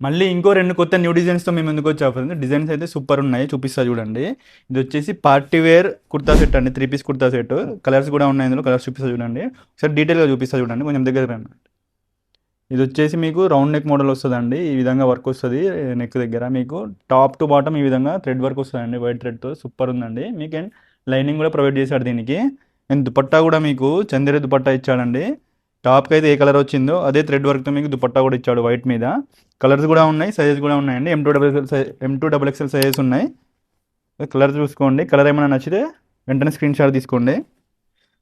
మళ్ళీ ఇంకో 2 కొత్త న్యూ డిజైన్స్‌తో మేము ముందుకొచ్చా ఫ్రెండ్స్. డిజైన్స్ అయితే సూపర్ ఉన్నాయి. చూపిస్తా చూడండి. ఇది వచ్చేసి పార్టీ వేర్ కుర్తా సెట్ అండి. 3 పీస్ కుర్తా సెట్. కలర్స్ కూడా ఉన్నాయి ఇందులో. కలర్స్ చూపిస్తా చూడండి. ఒకసారి డీటెయిల్‌గా చూపిస్తా చూడండి. కొంచెం దగ్గరకి రండి. ఇది వచ్చేసి మీకు రౌండ్ నెక్ మోడల్ వస్తదండి. ఈ విధంగా వర్క్ వస్తది నెక్ దగ్గర. మీకు టాప్ టు బాటమ్ ఈ విధంగా థ్రెడ్ వర్క్ వస్తదండి. వైట్ థ్రెడ్‌తో సూపర్ ఉందండి. మీకు అండ్ లైనింగ్ కూడా ప్రొవైడ్ చేశాడు దీనికి. అండ్ దుపట్టా కూడా మీకు చందేరి దుపట్టా ఇచ్చాడండి. టాప్‌కి అయితే ఏ కలర్ వచ్చిందో అదే థ్రెడ్ వర్క్‌తో మీకు దుపట్టా కూడా ఇచ్చాడు వైట్ మీద. కలర్స్ కూడా ఉన్నాయి. సైజెస్ కూడా ఉన్నాయండి. M2 డబుల్ ఎక్స్ఎల్ సైజెస్ ఉన్నాయి. కలర్ చూసుకోండి. కలర్ ఏమైనా నచ్చితే వెంటనే స్క్రీన్ షాట్ తీసుకోండి.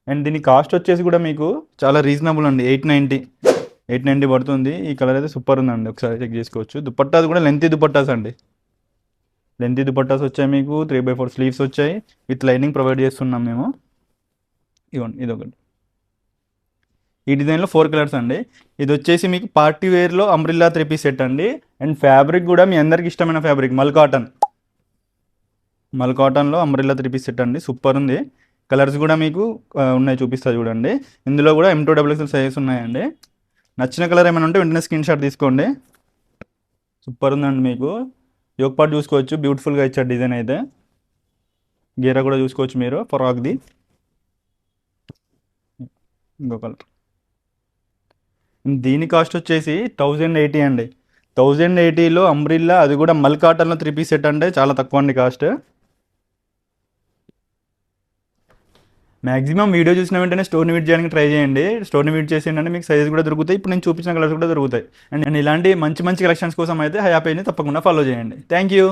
అండ్ దీని కాస్ట్ వచ్చేసి కూడా మీకు చాలా రీజనబుల్ అండి. 890 పడుతుంది. ఈ కలర్ అయితే సూపర్ ఉందండి. ఒకసారి చెక్ చేసుకోవచ్చు. దుపట్టాస్ కూడా లెంతీ దుపట్టాస్ అండి. లెంతీ దుపట్టాస్ వచ్చాయి మీకు. 3/4 స్లీవ్స్ వచ్చాయి. విత్ లైనింగ్ ప్రొవైడ్ చేస్తున్నాం మేము. ఇవ్వండి ఇదొకటి. ఈ డిజైన్లో 4 కలర్స్ అండి. ఇది వచ్చేసి మీకు పార్టీ వేర్లో అంబ్రిల్లా 3 పీస్ సెట్ అండి. అండ్ ఫ్యాబ్రిక్ కూడా మీ అందరికి ఇష్టమైన ఫ్యాబ్రిక్ మల్ కాటన్లో అంబ్రిల్లా 3 పీస్ సెట్ అండి. సూపర్ ఉంది. కలర్స్ కూడా మీకు ఉన్నాయి చూపిస్తా చూడండి. ఇందులో కూడా M2 డబుల్ ఎక్స్ఎల్ సైజెస్ ఉన్నాయండి. నచ్చిన కలర్ ఏమైనా ఉంటే వెంటనే స్క్రీన్ షాట్ తీసుకోండి. సూపర్ ఉందండి మీకు. యోక్ పార్ట్ చూసుకోవచ్చు. బ్యూటిఫుల్గా ఇచ్చారు డిజైన్ అయితే. గేరా కూడా చూసుకోవచ్చు మీరు ఫ్రాక్ది. ఇంకో కలర్. దీని కాస్ట్ వచ్చేసి 1080 అండి. 1080లో అంబ్రిల్లా, అది కూడా మల్ కాటన్లో 3 పీస్ సెట్ అంటే చాలా తక్కువ అండి కాస్ట్. మాక్సిమం వీడియో చూసిన వెంటనే స్టోర్ని విజిట్ చేయడానికి ట్రై చేయండి. స్టోర్ని విజిట్ చేసి ఏంటంటే మీకు సైజెస్ కూడా దొరుకుతాయి. ఇప్పుడు నేను చూపించిన కలర్స్ కూడా దొరుకుతాయి. అండ్ ఇలాంటి మంచి మంచి కలెక్షన్స్ కోసం అయితే హయా పేజ్ని తప్పకుండా ఫాలో చేయండి. Thank you.